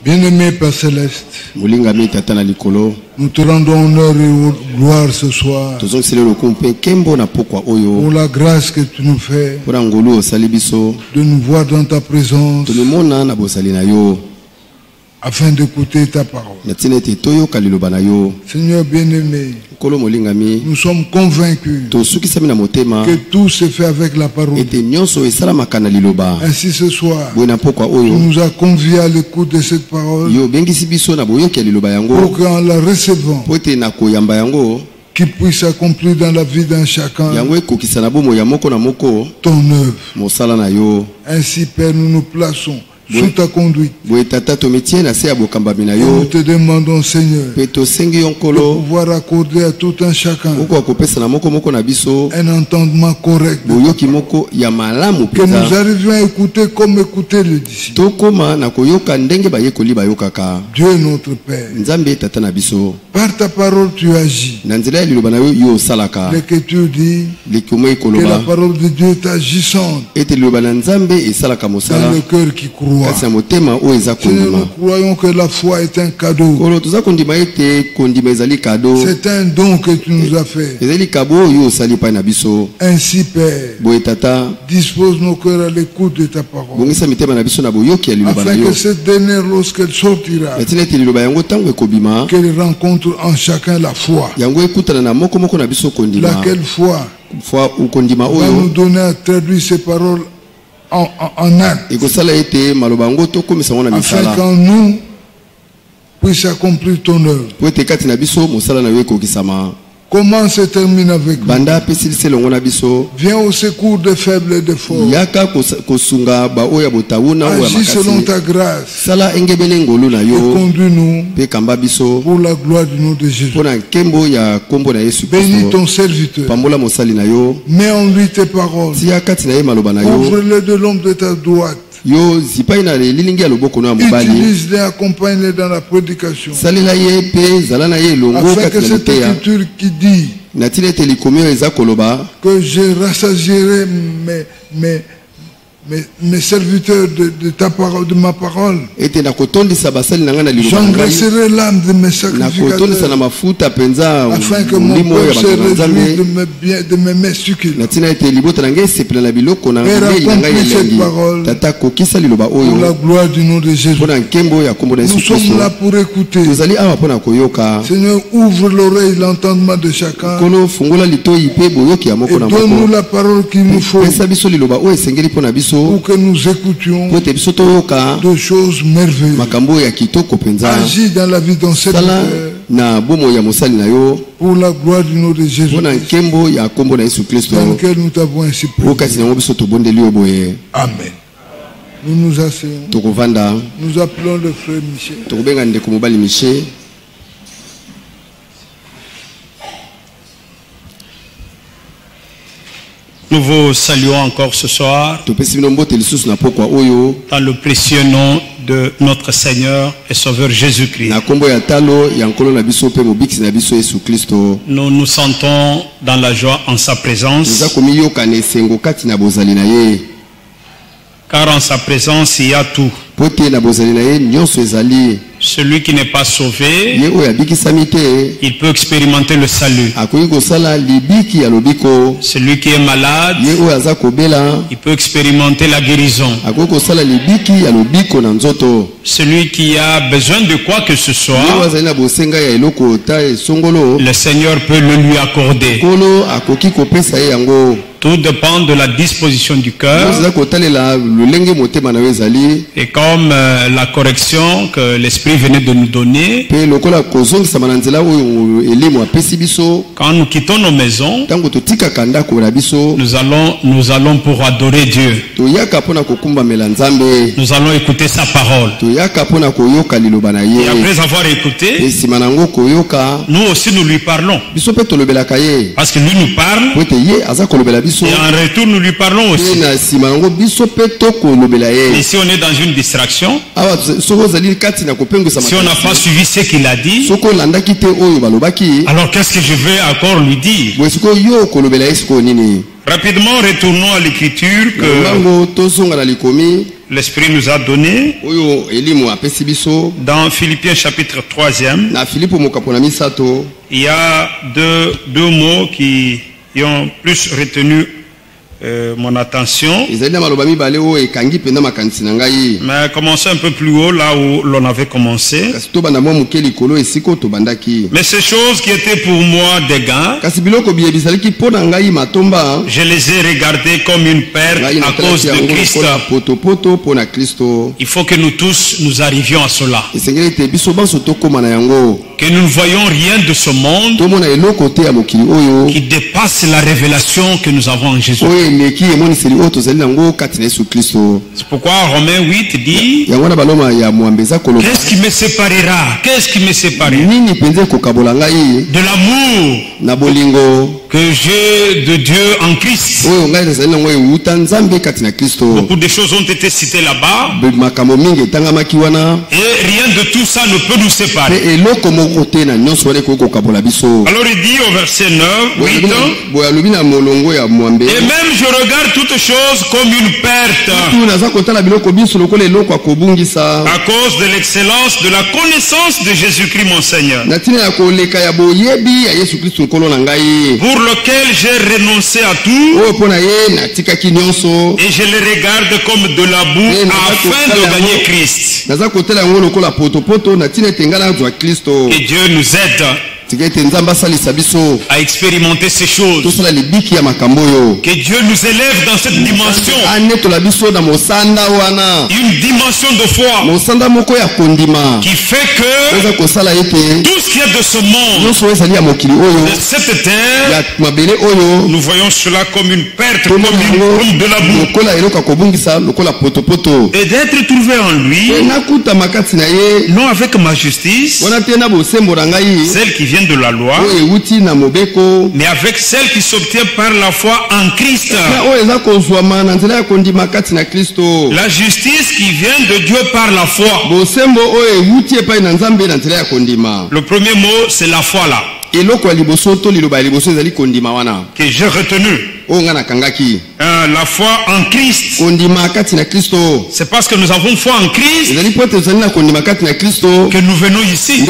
Bien-aimé Père Céleste, nous te rendons honneur et gloire ce soir pour la grâce que tu nous fais de nous voir dans ta présence afin d'écouter ta parole. Seigneur bien-aimé, nous sommes convaincus que tout se fait avec la parole. Ainsi ce soir, tu nous as conviés à l'écoute de cette parole pour qu'en la recevant, qu'il puisse accomplir dans la vie d'un chacun ton œuvre. Ainsi, Père, nous nous plaçons sous ta conduite. Nous te demandons, Seigneur, de pouvoir accorder à tout un chacun un entendement correct, que nous arrivions à écouter comme écouter le disciple. Dieu notre Père, par ta parole tu agis. L'Écriture dit que la parole de Dieu est agissante dans le cœur qui croit. Seigneur, nous croyons que la foi est un cadeau. C'est un don que tu nous as fait. Ainsi, Père, dispose nos cœurs à l'écoute de ta parole, afin que cette dernière, lorsqu'elle sortira, qu'elle rencontre en chacun la foi. Laquelle foi va nous donner à traduire ces paroles en acte, afin qu'en nous puisse accomplir ton œuvre. Comment se termine avec nous? Viens au secours des faibles et des forts. Agis selon ta grâce et conduis-nous pour la gloire du nom de Jésus. Bénis ton serviteur. Mets en lui tes paroles. Ouvre-le de l'ombre de ta droite. Utilise-les, accompagne-les dans la prédication, afin que cette écriture qui dit que je rassasierai mes serviteurs de ta parole, de ma parole, j'engraisserai l'âme de mes sacrificateurs, afin que mon peuple se réjouisse de mes mains succulentes. Père, accomplis cette parole pour la gloire du nom de Jésus. Nous sommes là pour écouter. Seigneur, ouvre l'oreille, l'entendement de chacun, et donne-nous la parole qu'il nous faut, pour que nous écoutions de choses merveilleuses. Agis dans la vie d'un serviteur pour la gloire du nom de Jésus, dans lequel nous t'avons ainsi prié. Amen. Nous nous asseyons. Nous appelons le frère Michel. Nous vous saluons encore ce soir dans le précieux nom de notre Seigneur et Sauveur Jésus-Christ. Nous nous sentons dans la joie en sa présence, car en sa présence il y a tout. Celui qui n'est pas sauvé, il peut expérimenter le salut. Celui qui est malade, il peut expérimenter la guérison. Celui qui a besoin de quoi que ce soit, le Seigneur peut le lui accorder. Tout dépend de la disposition du cœur. Et comme la correction que l'Esprit venait de nous donner, quand nous quittons nos maisons, nous allons pour adorer Dieu. Nous allons écouter sa parole. Et après avoir écouté, nous aussi nous lui parlons. Parce que lui nous parle, et en retour nous lui parlons aussi. Et si on est dans une distraction, si on n'a pas suivi ce qu'il a dit, alors qu'est-ce que je vais encore lui dire? Rapidement, retournons à l'écriture que l'Esprit nous a donné dans Philippiens chapitre 3e. Il y a deux mots qui ont plus retenu mon attention. Mais commençons un peu plus haut là où l'on avait commencé. Mais ces choses qui étaient pour moi des gains, je les ai regardées comme une perte à cause de Christ. Il faut que nous tous nous arrivions à cela. Que nous ne voyons rien de ce monde qui dépasse la révélation que nous avons en Jésus. C'est pourquoi Romains 8 dit: qu'est-ce qui me séparera? Qu'est-ce qui me séparera de l'amour que j'ai de Dieu en Christ? Beaucoup de choses ont été citées là-bas, et rien de tout ça ne peut nous séparer. Alors il dit au verset 9, 8, et même je regarde toutes choses comme une perte à cause de l'excellence de la connaissance de Jésus-Christ mon Seigneur, pour lequel j'ai renoncé à tout, et je le regarde comme de la boue afin de gagner Christ. Et Dieu nous aide à expérimenter ces choses. Que Dieu nous élève dans cette dimension, une dimension de foi qui fait que tout ce qui est de ce monde, de cette terre, nous voyons cela comme une perte, comme de la boue, et d'être trouvé en lui, non avec ma justice, celle qui vient de la loi, mais avec celle qui s'obtient par la foi en Christ. La justice qui vient de Dieu par la foi. Le premier mot, c'est la foi là, que j'ai retenu. La foi en Christ. C'est parce que nous avons foi en Christ que nous venons ici.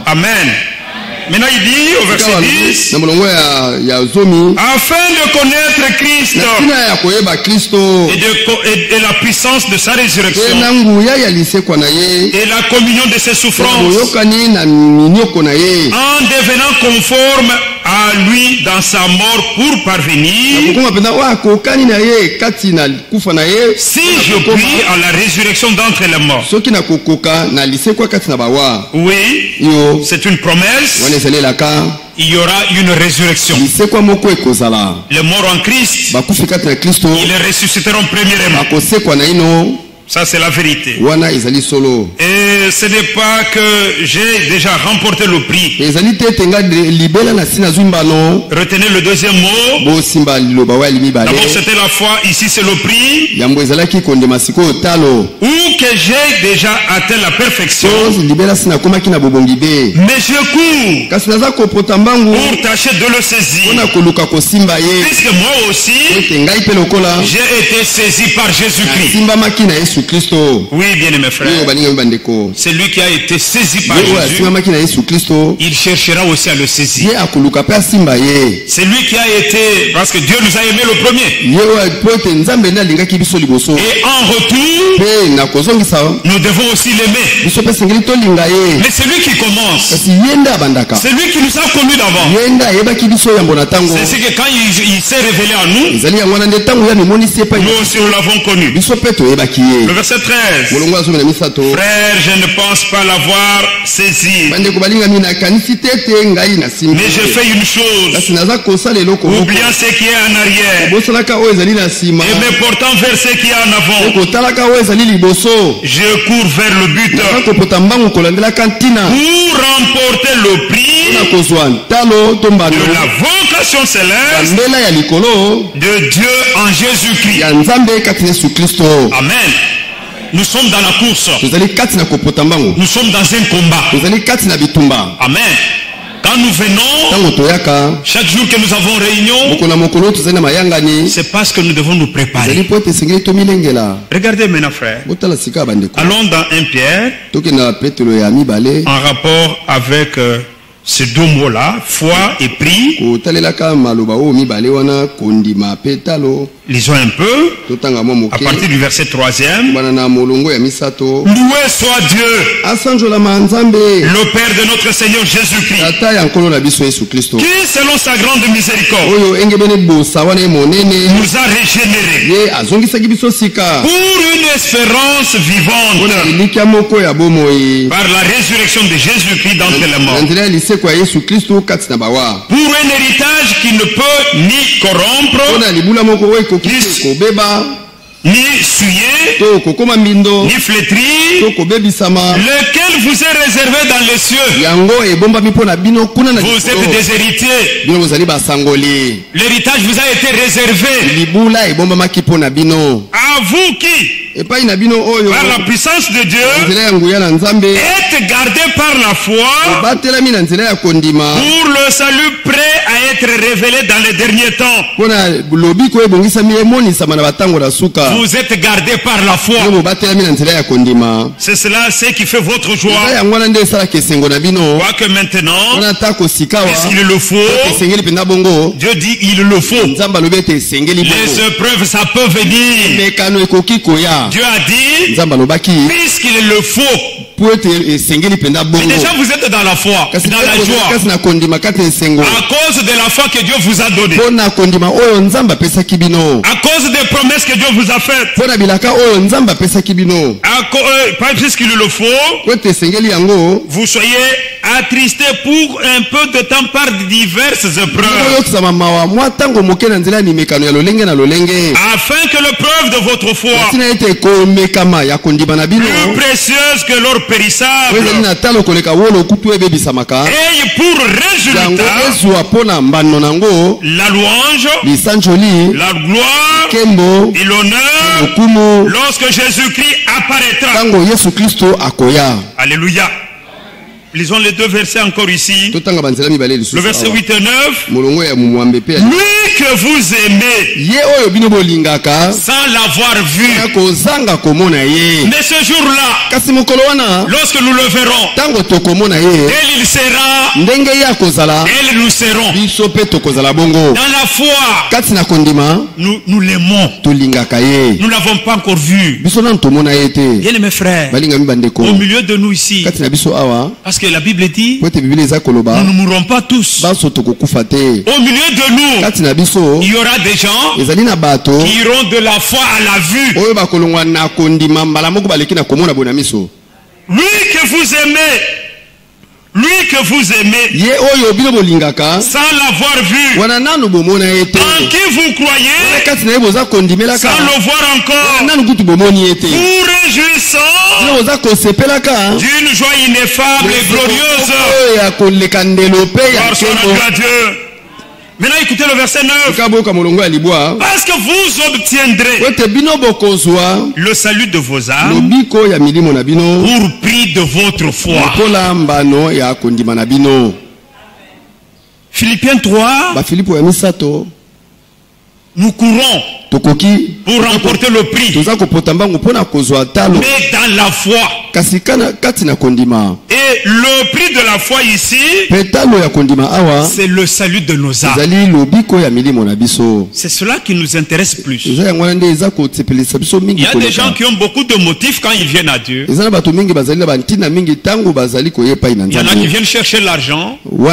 Amen. Maintenant il dit au verset 10, afin de connaître Christ et la puissance de sa résurrection et la communion de ses souffrances, en devenant conforme à lui dans sa mort pour parvenir, si je prie à la résurrection d'entre les morts. Oui, c'est une promesse. Il y aura une résurrection. Les morts en Christ, ils ressusciteront premièrement. Ça c'est la vérité. Et ce n'est pas que j'ai déjà remporté le prix. Retenez le deuxième mot. D'abord c'était la foi, ici c'est le prix. Ou que j'ai déjà atteint la perfection. Mais je cours pour tâcher de le saisir. Puisque moi aussi j'ai été saisi par Jésus-Christ. Oui, bien aimé frère. C'est lui qui a été saisi par Jésus. Il cherchera aussi à le saisir. C'est lui qui a été, parce que Dieu nous a aimé le premier. Et en retour, nous devons aussi l'aimer. Mais c'est lui qui commence. C'est lui qui nous a connus d'avant. C'est ce que quand il s'est révélé à nous, nous aussi nous l'avons connu. Le verset 13. Frère, je ne pense pas l'avoir saisi, mais je fais une chose, oubliant ce qui est en arrière et me portant vers ce qui est en avant, je cours vers le but pour remporter le prix de la vocation céleste de Dieu en Jésus-Christ. Amen. Nous sommes dans la course. Nous sommes dans un combat. Amen. Quand nous venons, chaque jour que nous avons réunion, c'est parce que nous devons nous préparer. Regardez maintenant, frère. Allons dans 1 Pierre, en rapport avec ces deux mots-là, foi et prix. Lisons un peu, à partir du verset 3e. Loué soit Dieu, le Père de notre Seigneur Jésus-Christ, qui, selon sa grande miséricorde, nous a régénérés pour une espérance vivante par la résurrection de Jésus-Christ d'entre les morts, pour un héritage qui ne peut ni corrompre, ni souillé, ni flétri, lequel vous est réservé dans les cieux. Vous êtes des héritiers. L'héritage vous a été réservé. À vous qui, par la puissance de Dieu, êtes gardés par la foi pour le salut prêt à être révélé dans les derniers temps. Vous êtes gardés par la foi. C'est cela, c'est qui fait votre joie. Quoique maintenant, puisqu'il le faut, Dieu dit il le faut. Les épreuves, ça peut venir. Dieu a dit, puisqu'il le faut. Mais déjà vous êtes dans la foi, dans la joie, à cause de la foi que Dieu vous a donnée, à cause des promesses que Dieu vous a faites, puisqu'il le faut, vous soyez attristés pour un peu de temps par diverses épreuves, afin que l'épreuve de votre foi, plus précieuse que l'or périssable, et pour résultat la louange, la gloire et l'honneur lorsque Jésus-Christ apparaîtra. Alléluia. Lisons les deux versets encore ici. Le verset 8 et 9. Lui que vous aimez sans l'avoir vu. Mais ce jour-là, lorsque nous le verrons, tel il sera, tel nous serons. Dans la foi, nous l'aimons. Nous ne l'avons pas encore vu. Bien mes frères, au milieu de nous ici, parce que la Bible dit, nous ne mourrons pas tous. Au milieu de nous, il y aura des gens qui iront de la foi à la vue. Lui que vous aimez, sans l'avoir vu, en qui vous croyez, sans le voir encore, vous réjouissant d'une joie ineffable et glorieuse. Gloire soit à Dieu. Maintenant écoutez le verset 9. Parce que vous obtiendrez le salut de vos âmes pour prix de votre foi. Philippiens 3. Nous courons pour remporter le prix, mais dans la foi. Et le prix de la foi ici, c'est le salut de nos âmes. C'est cela qui nous intéresse plus. Il y a des gens qui ont beaucoup de motifs quand ils viennent à Dieu. Il y en a qui viennent chercher l'argent. Il y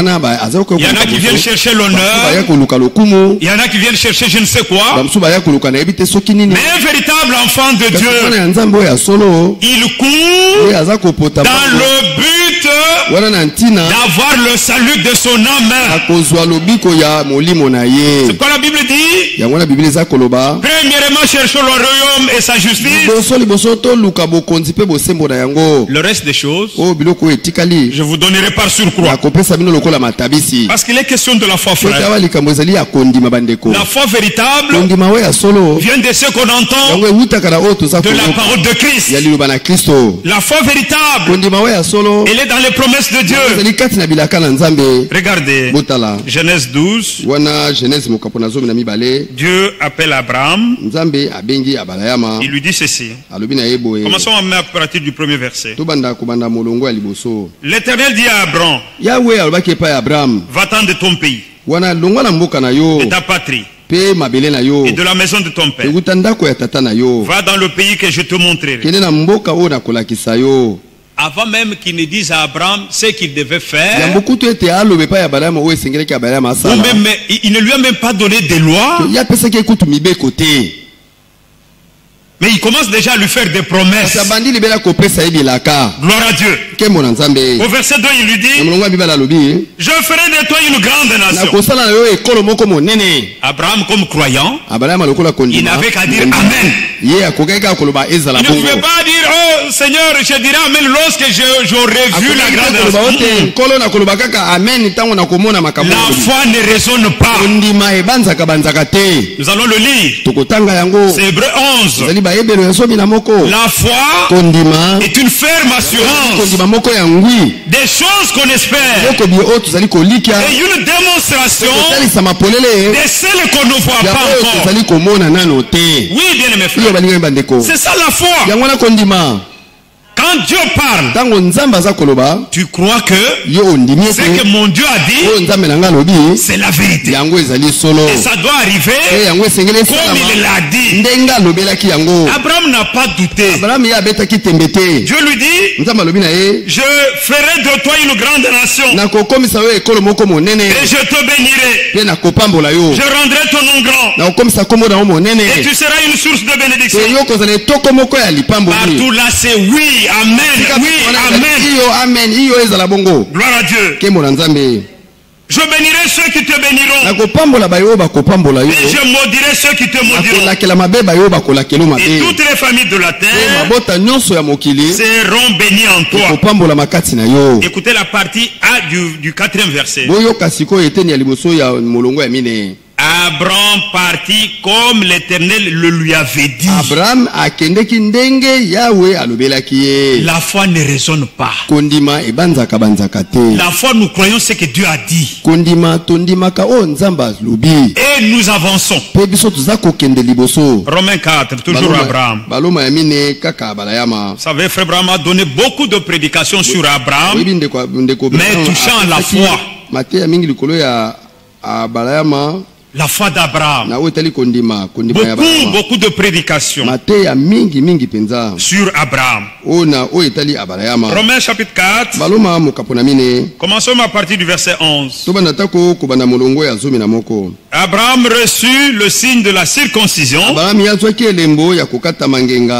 en a qui viennent chercher l'honneur. Il y en a qui viennent chercher je ne sais quoi. Mais un véritable enfant de Dieu, il court dans le but d'avoir le salut de son âme. C'est quoi la Bible dit? Premièrement, cherchons le royaume et sa justice. Le reste des choses, je vous donnerai par surcroît. Parce qu'il est question de la foi, frère. La foi véritable vient de ce qu'on entend de la parole de Christ. La foi véritable, elle est dans les promesses de Dieu. Regardez, Genèse 12. Dieu appelle Abraham. Il lui dit ceci. Commençons à partir du premier verset. L'Éternel dit à Abraham, va-t'en de ton pays, de ta patrie, et de la maison de ton père. Va dans le pays que je te montrerai. Avant même qu'il ne dise à Abraham ce qu'il devait faire, ou même, il ne lui a même pas donné de loi, mais il commence déjà à lui faire des promesses. Gloire à Dieu. Au verset 2, il lui dit, je ferai de toi une grande nation. Abraham, comme croyant, il n'avait qu'à dire Amen. Il ne pouvait pas dire, oh Seigneur, je dirai Amen lorsque j'aurai vu la grande nation. La foi ne raisonne pas. Nous allons le lire. C'est Hébreux 11. La foi est une ferme assurance des choses qu'on espère et une démonstration de celles qu'on ne voit pas encore. Oui, bien aimé frère, c'est ça la foi. Quand Dieu parle, tu crois que ce que mon Dieu a dit, c'est la vérité. Et ça doit arriver comme il l'a dit. Abraham n'a pas douté. Dieu lui dit, je ferai de toi une grande nation. Et je te bénirai. Je rendrai ton nom grand. Et tu seras une source de bénédiction. Partout là c'est oui. Amen. Oui, amen. Gloire à Dieu. Je bénirai ceux qui te béniront. Et je maudirai ceux qui te maudiront. Et toutes les familles de la terre seront bénies en toi. Écoutez la partie A du 4e verset. Abraham partit comme l'Éternel le lui avait dit. La foi ne raisonne pas. La foi, nous croyons ce que Dieu a dit. Et nous avançons. Romains 4, toujours Abraham. Vous savez, frère Abraham a donné beaucoup de prédications sur Abraham, mais touchant la foi. La foi d'Abraham. Beaucoup de prédications sur Abraham. Romains chapitre 4. Commençons à partir du verset 11. Abraham reçut le signe de la circoncision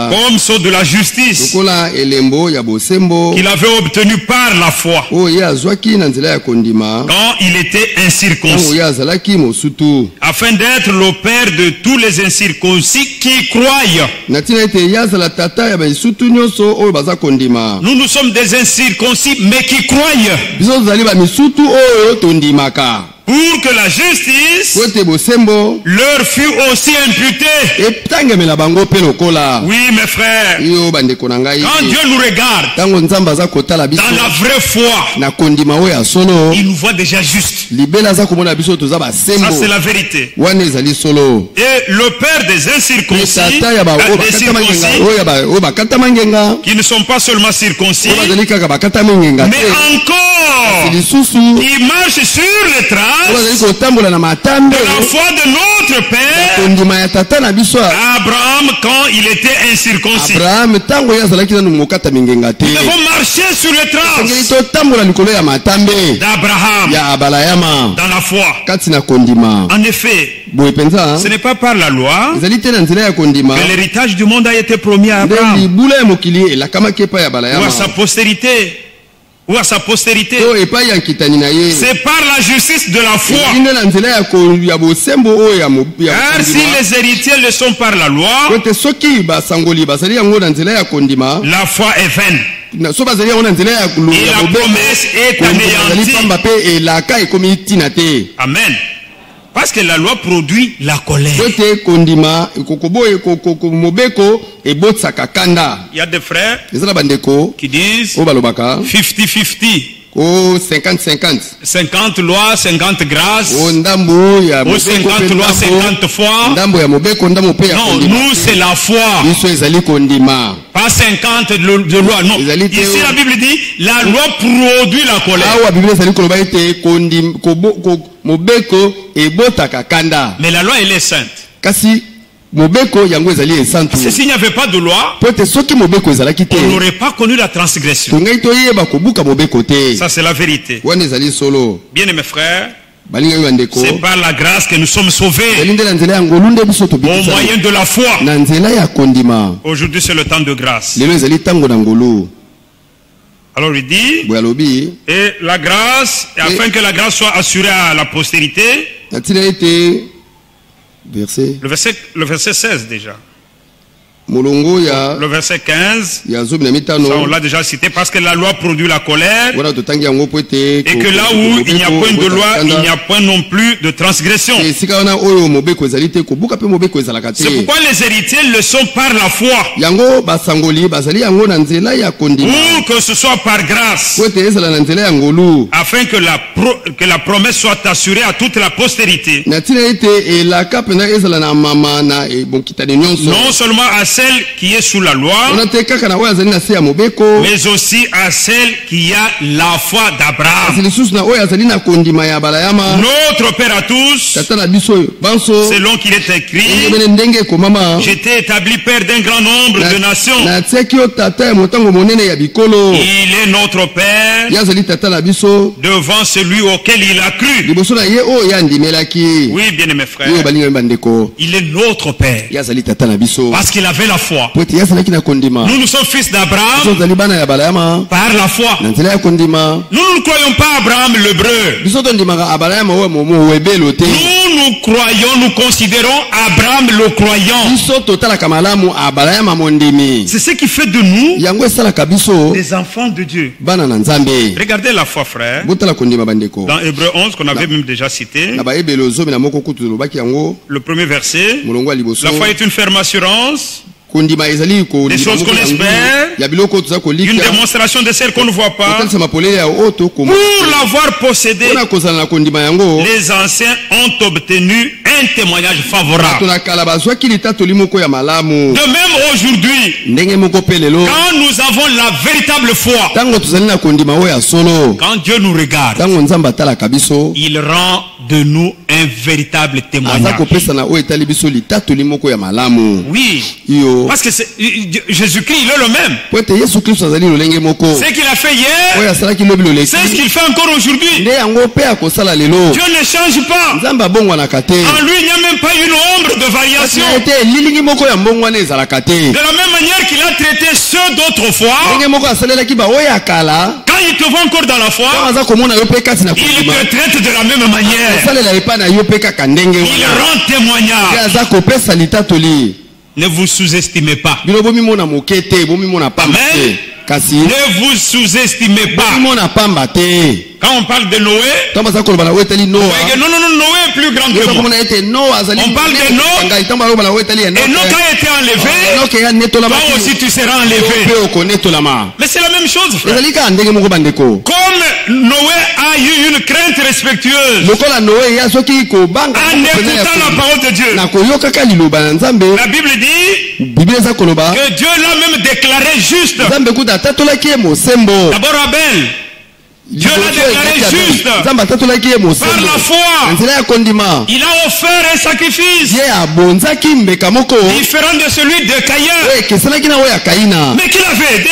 comme sceau de la justice qu'il avait obtenu par la foi quand il était incirconcis, afin d'être le père de tous les incirconcis qui croient. Nous sommes des incirconcis mais qui croient, pour que la justice leur fût aussi imputée. Oui, mes frères, quand Dieu nous regarde dans la vraie foi, il nous voit déjà juste. Ça, c'est la vérité. Et le père des incirconcis, qui ne sont pas seulement circoncis, mais encore, qui marchent sur les traces de la foi de notre père Abraham quand il était incirconcis. Nous devons marcher sur les traces d'Abraham dans la foi. En effet, ce n'est pas par la loi que l'héritage du monde a été promis à Abraham ou à sa postérité. ou à sa postérité. C'est par la justice de la foi. Car si les héritiers le sont par la loi, la foi est vaine. Et la promesse est anéantie. Amen. Parce que la loi produit la colère. Il y a des frères qui disent 50-50. Oh, 50-50. 50 lois, 50 grâces. Oh, 50 lois, 50 foi. Non, nous c'est la foi. Pas 50 de lois, non. Ici la Bible dit, la loi produit la colère. Mais la loi elle est sainte. S'il n'y avait pas de loi, on n'aurait pas connu la transgression. Ça c'est la vérité. Bien mes frères, c'est par la grâce que nous sommes sauvés, au moyen de la foi. Aujourd'hui c'est le temps de grâce. Alors il dit, et la grâce, afin que la grâce soit assurée à la postérité. Le verset 16 déjà. Le verset 15, ça on l'a déjà cité, parce que la loi produit la colère, et que là où il n'y a point de loi, il n'y a point non plus de transgression. C'est pourquoi les héritiers le sont par la foi, ou que ce soit par grâce, afin que la promesse soit assurée à toute la postérité, non seulement à celle qui est sous la loi, mais aussi à celle qui a la foi d'Abraham. Notre Père à tous, selon qu'il est écrit, j'étais établi Père d'un grand nombre de nations. Il est notre Père devant celui auquel il a cru. Oui, bien aimé frère, il est notre Père parce qu'il avait la foi. Nous sommes fils d'Abraham par la foi. Nous ne croyons pas à Abraham l'hébreu. Nous croyons, nous considérons Abraham le croyant. C'est ce qui fait de nous des enfants de Dieu. Regardez la foi, frère. Dans Hébreux 11 qu'on avait même déjà cité, le premier verset, la foi est une ferme assurance des choses qu'on espère, une démonstration de celles qu'on ne voit pas. Pour l'avoir possédé, les anciens ont obtenu un témoignage favorable. De même aujourd'hui, quand nous avons la véritable foi, quand Dieu nous regarde, il rend de nous un véritable témoignage. Oui, parce que Jésus-Christ, il est le même. Ce qu'il a fait hier, c'est ce qu'il fait encore aujourd'hui. Dieu ne change pas. En lui, il n'y a même pas une ombre de variation. De la même manière qu'il a traité ceux d'autrefois, quand il te voit encore dans la foi, il te traite de la même manière. Il rend témoignage. Ne vous sous-estimez pas. Amen. Ne vous sous-estimez pas. Quand on parle de Noé, non, Noé est plus grand que moi. On parle de Noé, et Noé quand il était enlevé, toi aussi tu seras enlevé. Mais c'est la même chose, frère. Comme Noé a eu une crainte respectueuse en écoutant la parole de Dieu, la Bible dit que Dieu l'a même déclaré juste. D'abord Abel, Dieu l'a déclaré juste par la foi. Il a offert un sacrifice différent de celui de Caïn. Mais qui l'avait aidé?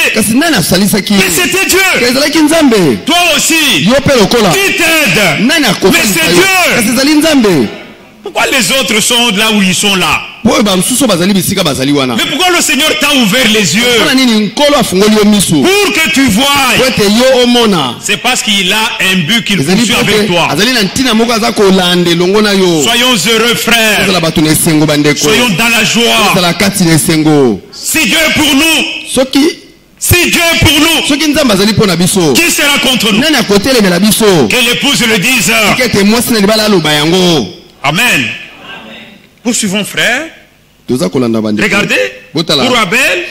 Mais c'était Dieu. Toi aussi, qui t'aide? Mais c'est Dieu. Pourquoi les autres sont là où ils sont là? Mais pourquoi le Seigneur t'a ouvert les yeux? Pour que tu vois. C'est parce qu'il a un but qu'il poursuit avec toi. Soyons heureux, frères. Soyons dans la joie. Si Dieu est pour nous, si Dieu est pour nous, qui sera contre nous? Que l'épouse le dise. Amen. Poursuivons, frère. Regardez. Pour Abel,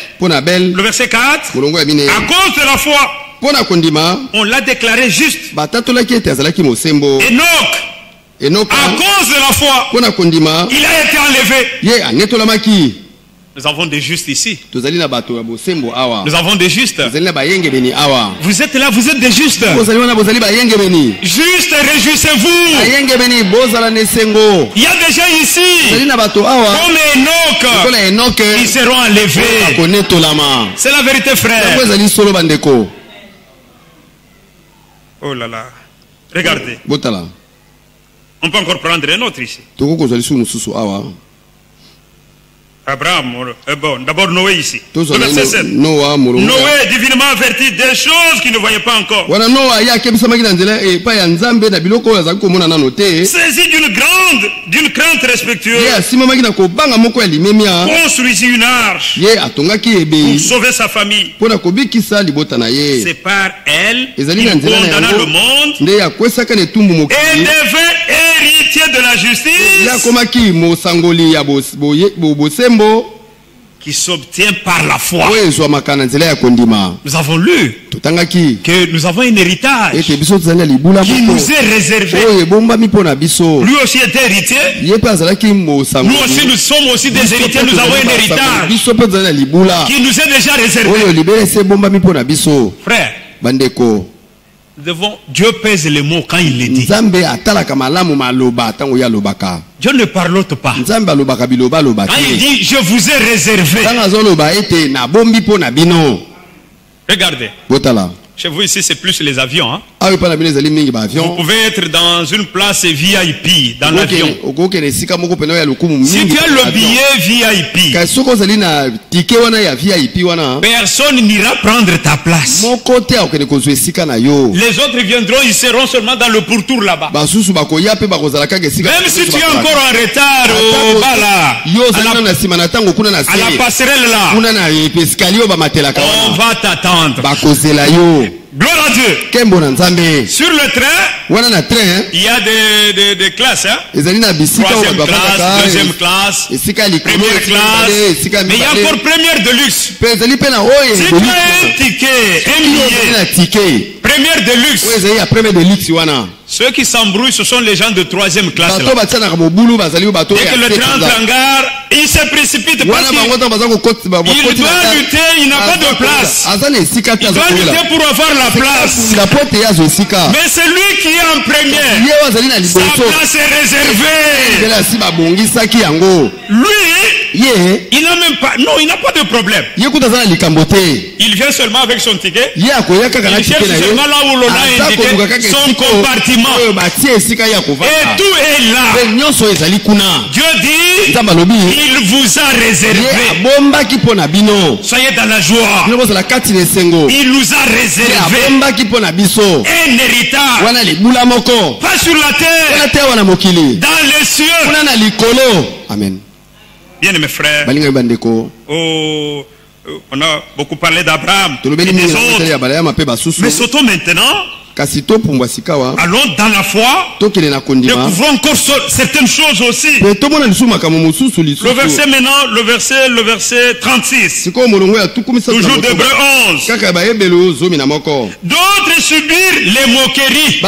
le verset 4. À cause de la foi, on l'a déclaré juste. Enoch, à cause de la foi, il a été enlevé. Nous avons des justes ici. Nous avons des justes. Vous êtes là, vous êtes des justes. Juste, réjouissez-vous. Il y a des gens ici, comme Enoch, ils seront enlevés. C'est la vérité, frère. Oh là là. Regardez. On peut encore prendre un autre ici. Abraham, bon, d'abord Noé ici. Verset 7. Noé divinement averti des choses qu'il ne voyait pas encore. Saisi d'une crainte respectueuse, construisit une arche pour sauver sa famille. C'est par elle qu'il condamna le monde et devint héritier de la justice qui s'obtient par la foi. Nous avons lu que nous avons un héritage qui nous est réservé. Lui aussi était héritier. Nous aussi, nous sommes aussi des héritiers. Nous avons un héritage qui nous est déjà réservé. Frère, Dieu pèse les mots quand il les dit. Dieu ne parlote pas. Quand il dit je vous ai réservé. Regardez. Chez vous ici, c'est plus les avions. Hein? Vous pouvez être dans une place VIP, dans l'avion. Si tu as le billet VIP, personne n'ira prendre ta place. Les autres viendront, ils seront seulement dans le pourtour là-bas. Même si tu es encore en retard au bas là, à la passerelle là, on va t'attendre. Gloire à Dieu. Sur le train, il y a des classes. Hein? Troisième classe, deuxième classe, première classe. Mais il y a encore première de luxe. Si tu as un ticket, un billet, première de luxe. Ceux qui s'embrouillent, ce sont les gens de troisième classe. Dès que le train entre en gare, il se précipite parce qu'il doit lutter, il n'a pas de place. Il doit lutter pour avoir la place. Mais c'est lui qui est en première. Sa place est réservée. Lui, il n'a même pas, non, il n'a pas de problème. Il vient seulement avec son ticket. Il cherche seulement là où l'on a indiqué son compartiment. Et tout est là. Dieu dit, il vous a réservé. Soyez dans la joie. Il nous a réservé un héritage. Pas sur la terre, dans les cieux. Amen. Bien mes frères, on a beaucoup parlé d'Abraham et des autres. Mais sautons maintenant. Allons dans la foi. Découvrons encore certaines choses aussi. Le verset maintenant, le verset 36. Toujours d'Hébreux 11. D'autres subirent les moqueries.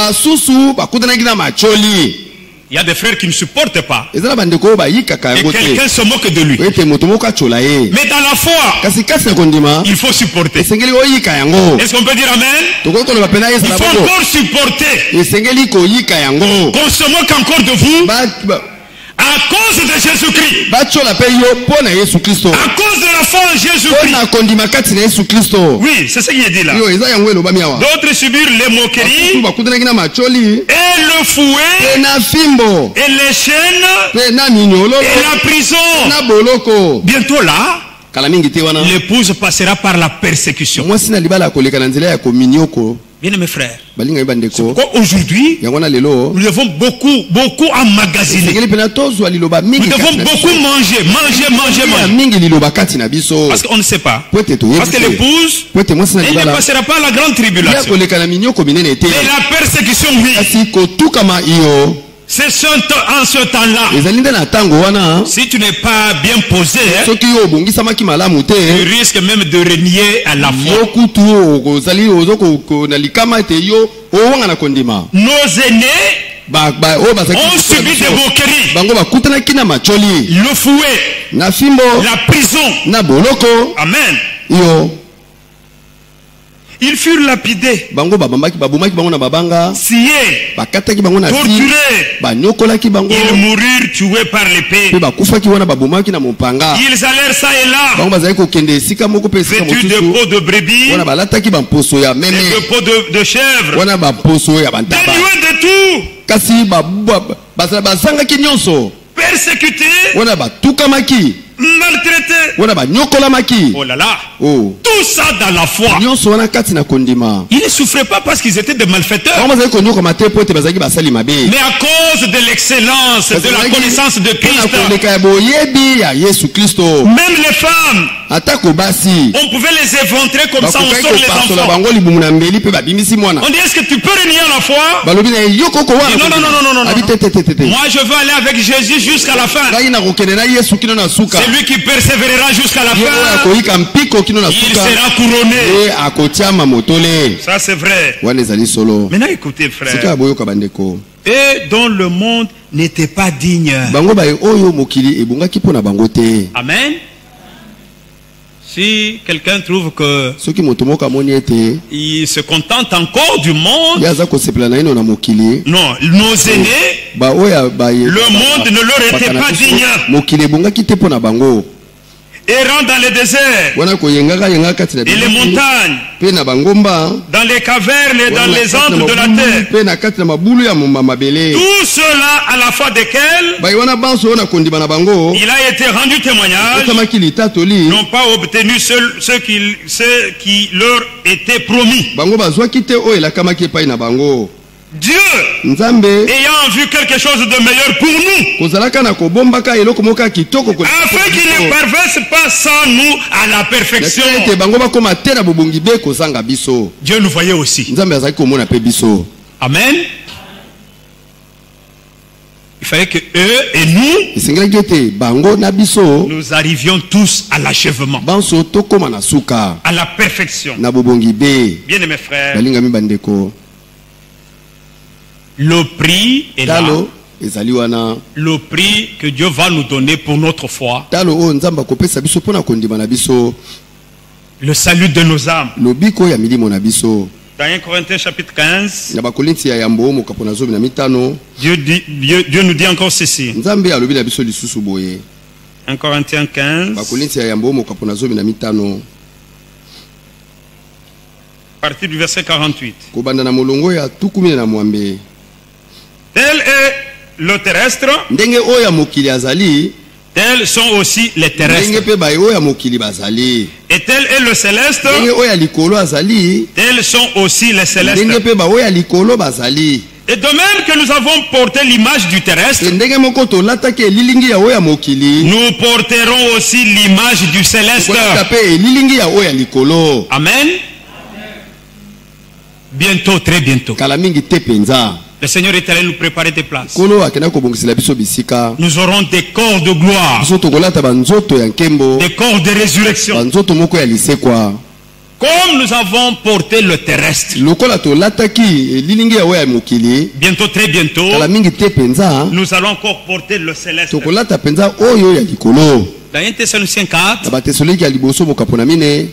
Il y a des frères qui ne supportent pas. Et quelqu'un se moque de lui. Mais dans la foi, il faut supporter. Est-ce qu'on peut dire amen? Il faut encore supporter. Qu'on se moque encore de vous. À cause de Jésus-Christ. À cause de la foi en Jésus-Christ. Oui, c'est ce qu'il est dit là. D'autres subirent les moqueries et le fouet et les chaînes et la prison. Bientôt là, l'épouse passera par la persécution. Bien mes frères, c'est pourquoi aujourd'hui nous devons beaucoup emmagasiner. Nous devons beaucoup manger. Parce qu'on ne sait pas. Parce que l'épouse, elle ne passera pas la grande tribulation. Mais la persécution, oui. C'est en ce temps-là. Si tu n'es pas bien posé, tu risques même de renier à la foi. Nos aînés ont subi des moqueries, le fouet, la prison. Amen. Ils furent lapidés, sciés, torturés. Ils moururent tués par l'épée. Ils allèrent ça et là, vêtus de peau de brebis, de peau de chèvre, dénués de tout, persécutés, maltraités. Oh là là. Tout ça dans la foi. Ils ne souffraient pas parce qu'ils étaient des malfaiteurs, mais à cause de l'excellence de la connaissance de Christ. Même les femmes, on pouvait les éventrer comme ça, on sort les enfants. On dit, est-ce que tu peux renier la foi? Non. Moi je veux aller avec Jésus jusqu'à la fin. Celui qui persévérera jusqu'à la fin, il sera couronné. Ça c'est vrai. Maintenant écoutez frère. Et dont le monde n'était pas digne. Amen. Si quelqu'un trouve que il se contente encore du monde, non, nos aînés, le monde ne leur était pas digne. Errant dans les déserts et les montagnes, dans les cavernes et dans les antres de la terre, tout cela à la fois desquels il a été rendu témoignage, n'ont pas obtenu ce qui leur était promis. Dieu, ayant vu quelque chose de meilleur pour nous, afin qu'il ne parvesse pas sans nous à la perfection. Dieu nous voyait aussi. Amen. Il fallait que eux et nous arrivions tous à l'achèvement, à la perfection. Bien aimés frères, le prix est là. Le prix que Dieu va nous donner pour notre foi. Le salut de nos âmes. Dans 1 Corinthiens chapitre 15, Dieu nous dit encore ceci. 1 Corinthiens 15, à partir du verset 48. Tel est le terrestre, tels sont aussi les terrestres. Et tel est le céleste, tels sont aussi les célestes. Et de même que nous avons porté l'image du terrestre, nous porterons aussi l'image du céleste. Amen. Bientôt, très bientôt. Le Seigneur est allé nous préparer des places. Nous aurons des corps de gloire, des corps de résurrection. Comme nous avons porté le terrestre, bientôt, très bientôt, nous allons encore porter le céleste. Dans 1 Thessaloniciens 4,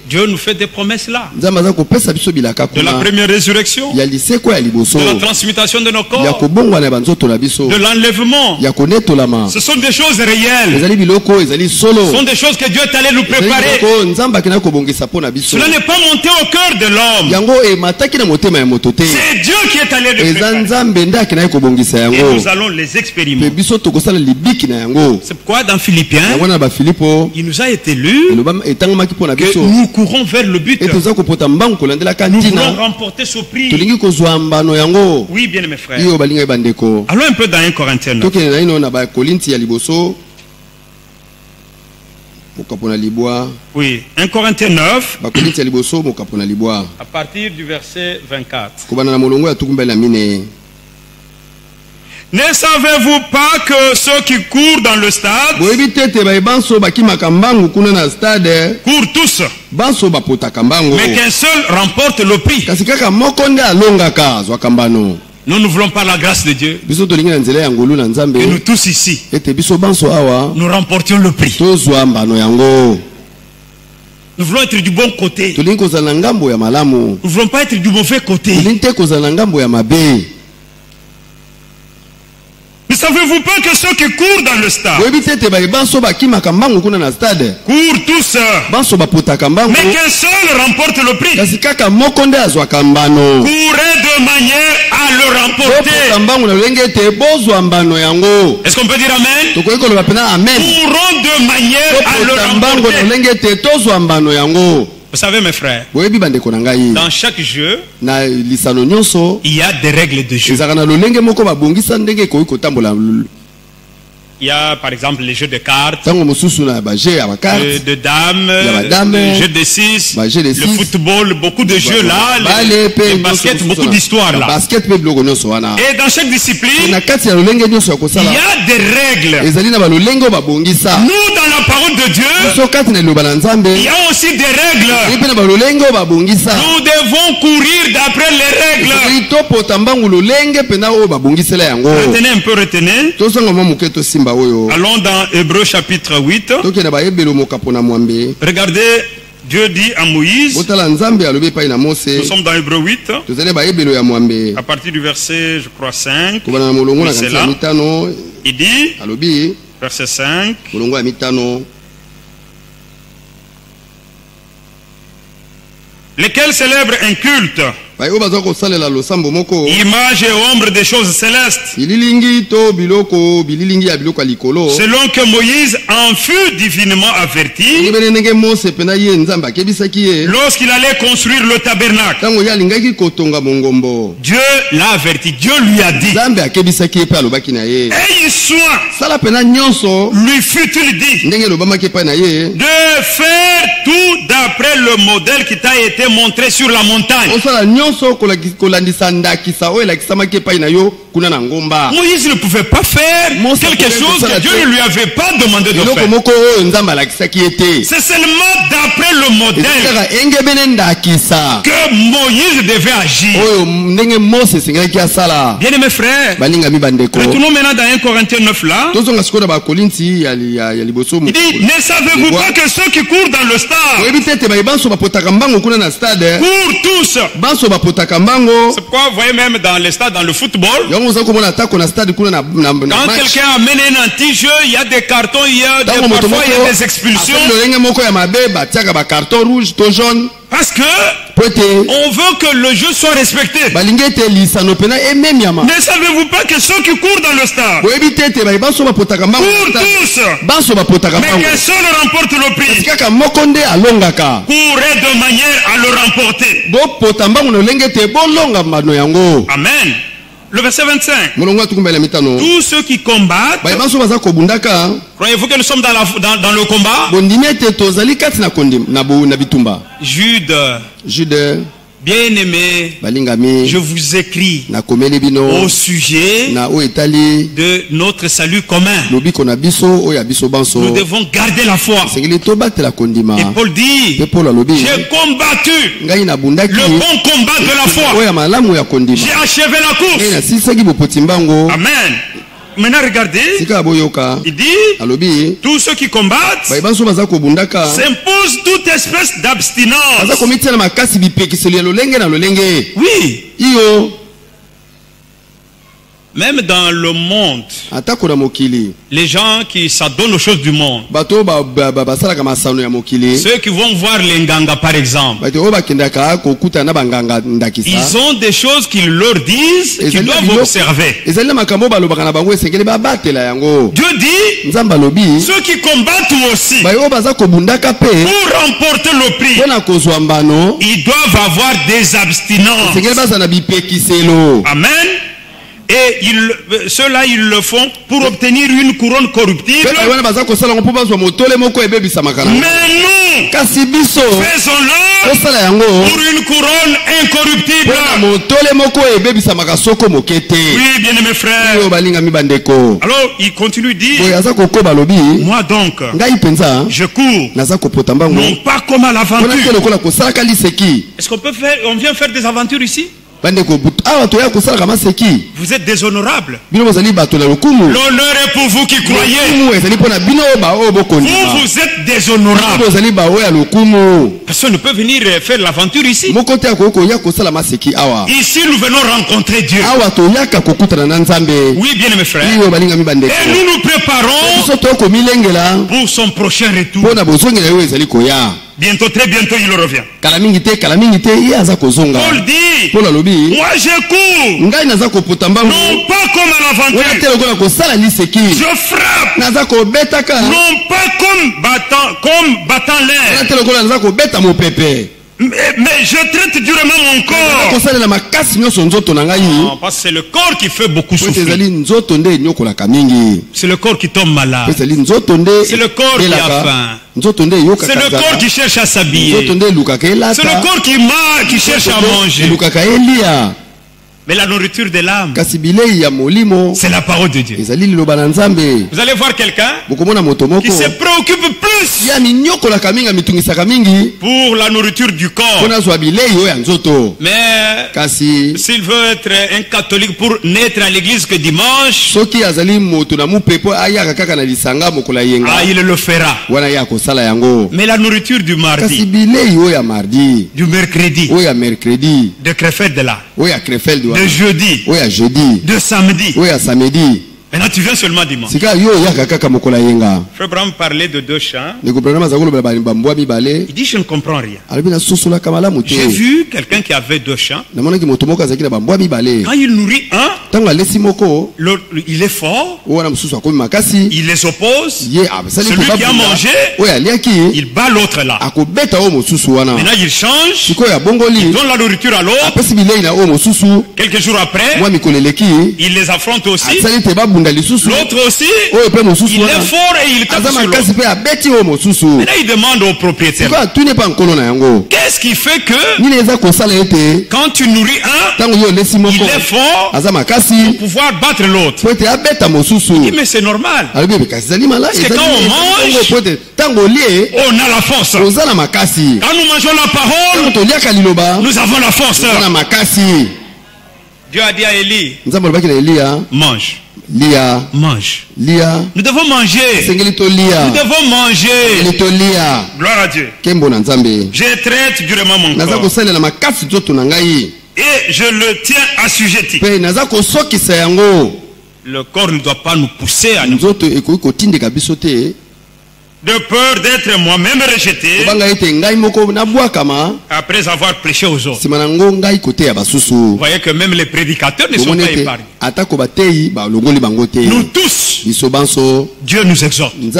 Dieu nous fait des promesses là. De la première résurrection, de la transmutation de nos corps, de l'enlèvement. Ce sont des choses réelles. Ce sont des choses que Dieu est allé nous préparer. Cela n'est pas monté au cœur de l'homme. C'est Dieu qui est allé le préparer. Et nous allons les expérimenter. C'est pourquoi dans Philippiens, il nous a été lu que nous courons vers le but. Nous voulons remporter ce prix. Oui, bien mes frères. Allons un peu dans 1 Corinthiens 9. Oui, 1 Corinthiens 9, à partir du verset 24. Ne savez-vous pas que ceux qui courent dans le stade courent tous, mais qu'un seul remporte le prix? Nous voulons pas la grâce de Dieu. Et nous tous ici, nous remportions le prix. Nous voulons être du bon côté. Nous ne voulons pas être du mauvais côté. Ne savez-vous pas que ceux qui courent dans le stade courent tous, mais qu'un seul remporte le prix? Courez de manière à le remporter. Est-ce qu'on peut dire amen? Courons de manière à le remporter. Vous savez mes frères, dans chaque jeu, il y a des règles de jeu. Il y a par exemple les jeux de cartes, de dames, le jeu de 6, le football, beaucoup de jeux là, le basket, beaucoup d'histoires là. Et dans chaque discipline, il y a des règles. Nous, dans la parole de Dieu, il y a aussi des règles. Nous devons courir d'après les règles. Retenez un peu, retenez. Allons dans Hébreux chapitre 8. Regardez, Dieu dit à Moïse, nous sommes dans Hébreux 8, à partir du verset, je crois, 5. C'est là. Il dit, verset 5, lesquels célèbrent un culte, image et ombre des choses célestes, selon que Moïse en fut divinement averti lorsqu'il allait construire le tabernacle. Dieu l'a averti, Dieu lui a dit, ayez soin, lui fut-il dit, de faire tout d'après le modèle qui t'a été montré sur la montagne. Moïse ne pouvait pas faire quelque chose que Dieu ne lui avait pas demandé de faire. C'est seulement d'après le modèle que Moïse devait agir. Bien aimés frères, retournons maintenant dans 1 Corinthiens 9 là. Il dit, ne savez-vous pas que ceux qui courent dans le stade courent tous? C'est pourquoi vous voyez même dans les stades, dans le football, quand quelqu'un amène un anti-jeu, il y a des cartons, parfois il y a des expulsions. Parce que on veut que le jeu soit respecté. Ne savez-vous pas que ceux qui courent dans le stade courent tous, mais qu'un seul remporte le prix? Courez de manière à le remporter. Amen. Le verset 25. Tous ceux qui combattent, croyez-vous que nous sommes dans le combat? Jude, bien-aimé, je vous écris au sujet de notre salut commun. Nous devons garder la foi. Et Paul dit, j'ai combattu le bon combat de la foi. J'ai achevé la course. Amen. Maintenant regardez, il dit, tous ceux qui combattent s'imposent toute espèce d'abstinence. Oui. Même dans le monde, les gens qui s'adonnent aux choses du monde, ceux qui vont voir les nganga par exemple, ils ont des choses qu'ils leur disent qu'ils doivent observer. Dieu dit, ceux qui combattent aussi pour remporter le prix, ils doivent avoir des abstinences. Amen. Et ceux-là, ils le font pour obtenir une couronne corruptible. Mais nous, faisons-le pour une couronne incorruptible. Oui, bien-aimés frères. Alors, il continue de dire, moi donc, je cours, non pas comme à l'aventure. Est-ce qu'on peut faire, on vient faire des aventures ici? Vous êtes déshonorable. L'honneur est pour vous qui croyez. Vous êtes déshonorable. Personne ne peut venir faire l'aventure ici. Ici, nous venons rencontrer Dieu. Oui, bien mes frères. Et nous nous préparons pour son prochain retour. Bientôt, très bientôt, il revient. Paul dit, moi je cours, non pas comme à l'aventure. Je frappe, non pas comme battant l'air. Mais je traite durement mon corps. Non, parce que c'est le corps qui fait beaucoup souffrir. C'est le corps qui tombe malade. C'est le corps qui a faim. C'est le corps qui cherche à s'habiller. C'est le corps qui cherche à manger. Mais la nourriture de l'âme, c'est la parole de Dieu. Vous allez voir quelqu'un qui se préoccupe plus pour la nourriture du corps. Mais s'il veut être un catholique pour naître à l'église que dimanche, il le fera. Mais la nourriture du mardi, du mercredi, de crefel de là, de jeudi, de samedi. Maintenant tu viens seulement dimanche. Frère Branham parlait de deux chants. Il dit je ne comprends rien. J'ai vu quelqu'un qui avait deux chants. Quand il nourrit un, il est fort. Il les oppose. Celui qui a mangé, il bat l'autre là. Maintenant il change. Il donne la nourriture à l'autre. Quelques jours après, il les affronte aussi. L'autre aussi, il est fort et il tape sur l'autre. Maintenant il demande au propriétaire, qu'est-ce qui fait que quand tu nourris un, il est fort pour pouvoir battre l'autre? Il dit mais c'est normal. Parce que quand on mange, on a la force. Quand nous mangeons la parole, nous avons la force. Dieu a dit à Élie, mange. Mange. Nous devons manger. Nous devons manger. Gloire à Dieu. Je traite durement mon corps. Et je le tiens assujetti. Le corps ne doit pas nous pousser à nous. De peur d'être moi-même rejeté après avoir prêché aux autres. Vous voyez que même les prédicateurs ne sont pas épargnés. Nous tous, Dieu nous exhorte. Nous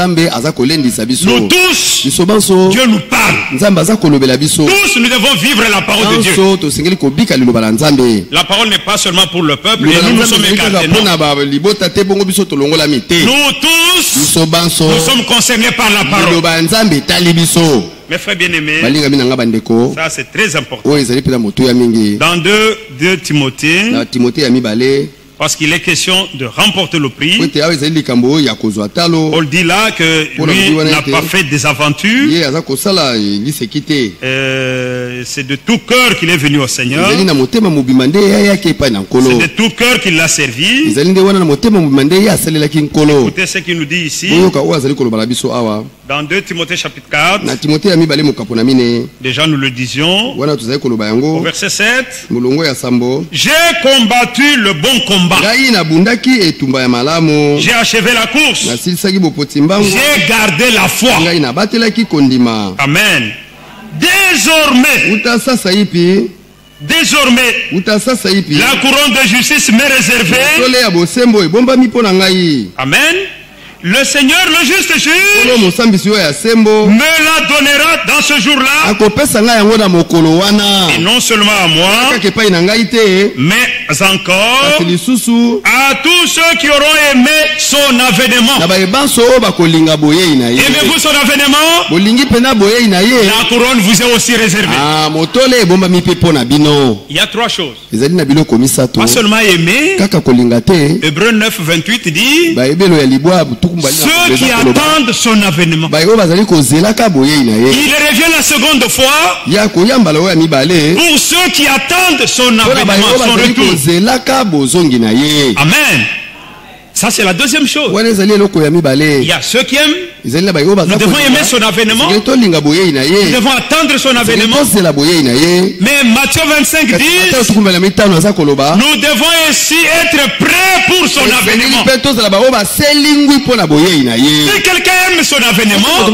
tous, Dieu nous parle. Tous, nous devons vivre la parole de Dieu. La parole n'est pas seulement pour le peuple, et nous sommes écartés. Nous tous, nous sommes concernés par la parole. Mes frères bien-aimés, ça c'est très important. Dans 2 Timothée, Parce qu'il est question de remporter le prix. Paul dit là que lui n'a pas fait des aventures. C'est de tout cœur qu'il est venu au Seigneur. C'est de tout cœur qu'il l'a servi. Écoutez ce qu'il nous dit ici. Dans 2 Timothée chapitre 4. Déjà nous le disions. Au verset 7. J'ai combattu le bon combat. J'ai achevé la course. J'ai gardé la foi. Amen. Désormais, la couronne de justice m'est réservée. Amen. Le Seigneur, le juste juge, me la donnera dans ce jour-là. Et non seulement à moi, mais encore à tous ceux qui auront aimé son avènement. Aimez-vous son avènement? La couronne vous est aussi réservée. Il y a 3 choses. Pas seulement aimer. Hébreux 9, 28 dit ceux qui attendent son avènement. Il revient la seconde fois pour ceux qui attendent son avènement, son retour. Amen. Ça c'est la deuxième chose. Il y a ceux qui aiment. Nous devons aimer son avènement. Nous devons attendre son avènement. Mais Matthieu 25 dit nous devons ainsi être prêts pour son avènement. Si quelqu'un aime son avènement,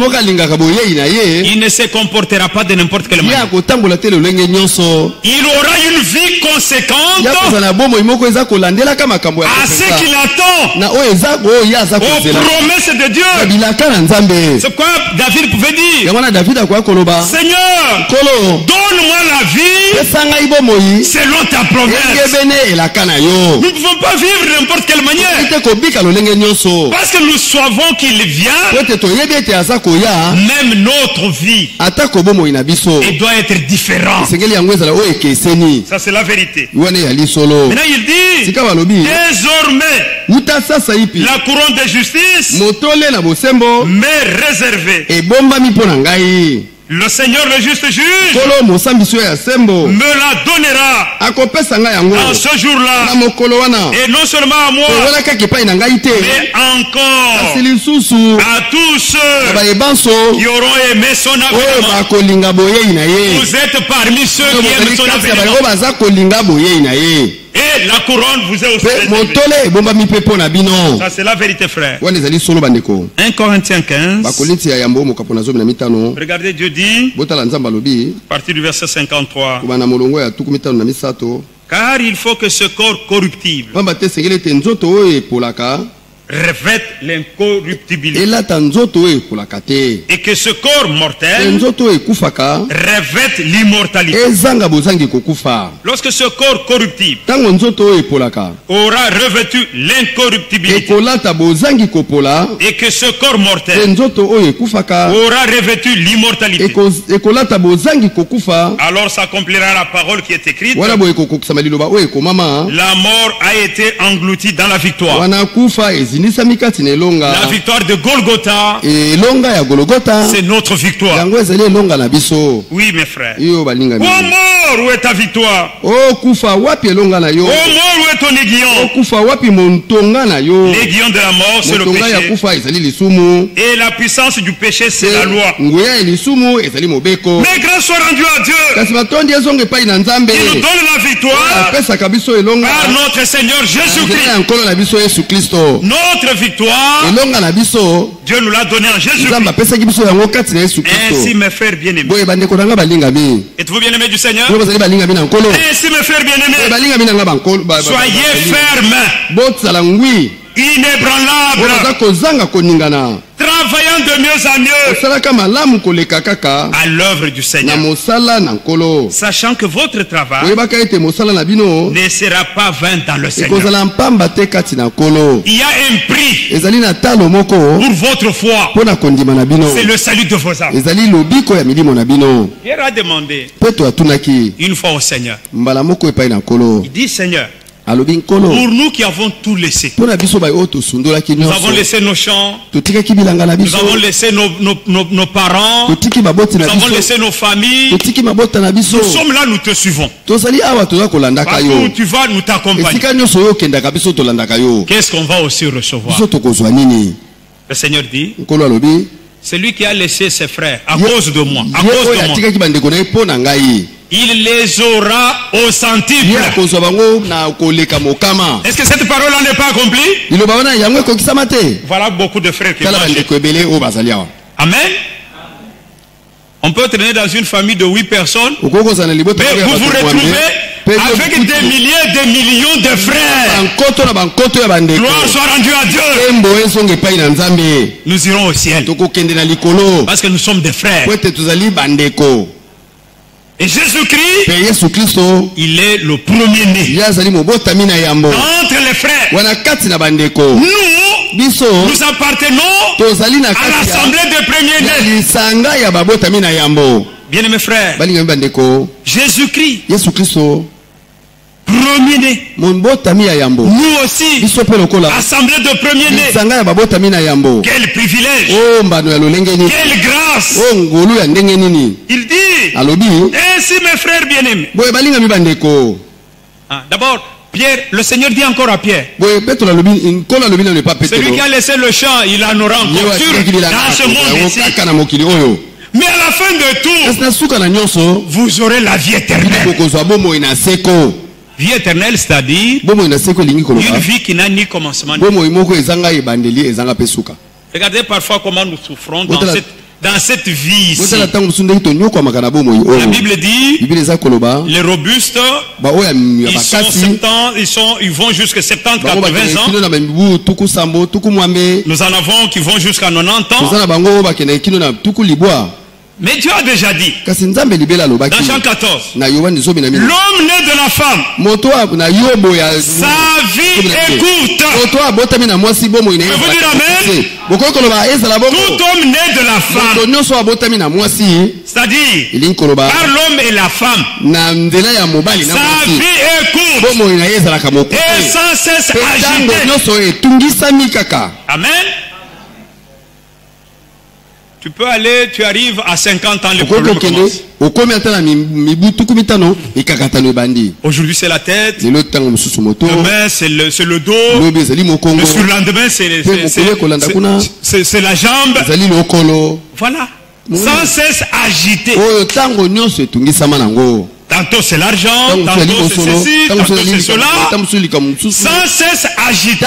il ne se comportera pas de n'importe quelle manière. Il aura une vie conséquente à ce qu'il attend aux promesses de Dieu. C'est quoi David pouvait dire? Seigneur, donne-moi la vie selon ta promesse. Nous ne pouvons pas vivre de n'importe quelle manière. Parce que nous savons qu'il vient. Même notre vie doit être différente. Ça c'est la vérité. Maintenant il dit désormais la couronne de justice m'est réservée. Le Seigneur le juste juge me la donnera en ce jour-là. Et non seulement à moi, mais encore à tous ceux qui auront aimé son avènement. Vous êtes parmi ceux qui aiment son avènement. Et la couronne vous est aussi réservée. Ça c'est la vérité, frère. 1 Corinthiens 15. Regardez, Dieu dit, à partir du verset 53, car il faut que ce corps corruptible revête l'incorruptibilité et que ce corps mortel revête l'immortalité. Lorsque ce corps corruptible aura revêtu l'incorruptibilité et que ce corps mortel aura revêtu l'immortalité, alors s'accomplira la parole qui est écrite: la mort a été engloutie dans la victoire. La victoire de Golgotha, c'est notre victoire. Oui, mes frères. Oh mort, où est ta victoire? Oh mort, où est ton aiguillon? L'aiguillon de la mort, c'est le péché. Et la puissance du péché, c'est la loi. Mais grâce soit rendue à Dieu, il nous donne la victoire par notre Seigneur Jésus-Christ. Notre victoire, Dieu nous l'a donné en Jésus-Christ. Ainsi, mes frères bien-aimés, êtes-vous bien-aimés du Seigneur? Ainsi, mes frères bien-aimés, soyez fermes, inébranlables, travaillant de mieux en mieux à l'œuvre du Seigneur, sachant que votre travail ne sera pas vain dans le Seigneur. Il y a un prix pour votre foi. C'est le salut de vos âmes. Pierre a demandé une fois au Seigneur. Il dit: Seigneur, Pour nous qui avons tout laissé. Nous avons laissé nos champs. Nous avons laissé nos parents. Nous avons laissé nos familles. Nous sommes là, nous te suivons. Partout où tu vas, nous t'accompagnons. Qu'est-ce qu'on va aussi recevoir? Le Seigneur dit, c'est lui qui a laissé ses frères à cause de moi. À cause de moi. Il les aura au centuple. Est-ce que cette parole n'est pas accomplie? Voilà beaucoup de frères qui marchent. Amen. On peut traîner dans une famille de 8 personnes, mais vous vous retrouvez avec des milliers, des millions de frères. Gloire soit rendue à Dieu. Nous irons au ciel parce que nous sommes des frères. Et Jésus-Christ, il est le premier-né entre les frères. Nous appartenons à l'assemblée des premiers-nés. Bien-aimés frères, Jésus-Christ, premier-né. Nous aussi, assemblée de premiers-nés. Quel privilège, quelle grâce. Il dit, ainsi mes frères bien-aimés. D'abord, Pierre, le Seigneur dit encore à Pierre, celui qui a laissé le champ, il en aura encore dans ce monde ici. Mais à la fin de tout, vous aurez la vie éternelle. Vie éternelle, c'est-à-dire une vie qui n'a ni commencement ni fin. Regardez parfois comment nous souffrons dans cette vie ici. La Bible dit, les robustes, ils vont jusqu'à 70, 80 ans. Nous en avons qui vont jusqu'à 90 ans. Mais Dieu a déjà dit, dans Jean 14, l'homme né de la femme, sa vie est courte. Vous dire amen? Tout homme né de la femme, c'est-à-dire par l'homme et la femme, sa vie est courte et sans cesse agitée. Amen. Tu peux aller, tu arrives à 50 ans, le problème commence. Aujourd'hui c'est la tête, demain c'est le dos, le surlendemain c'est la jambe. Voilà, sans cesse agité. Tantôt c'est l'argent, tantôt c'est ceci, tantôt c'est cela, sans cesse agité.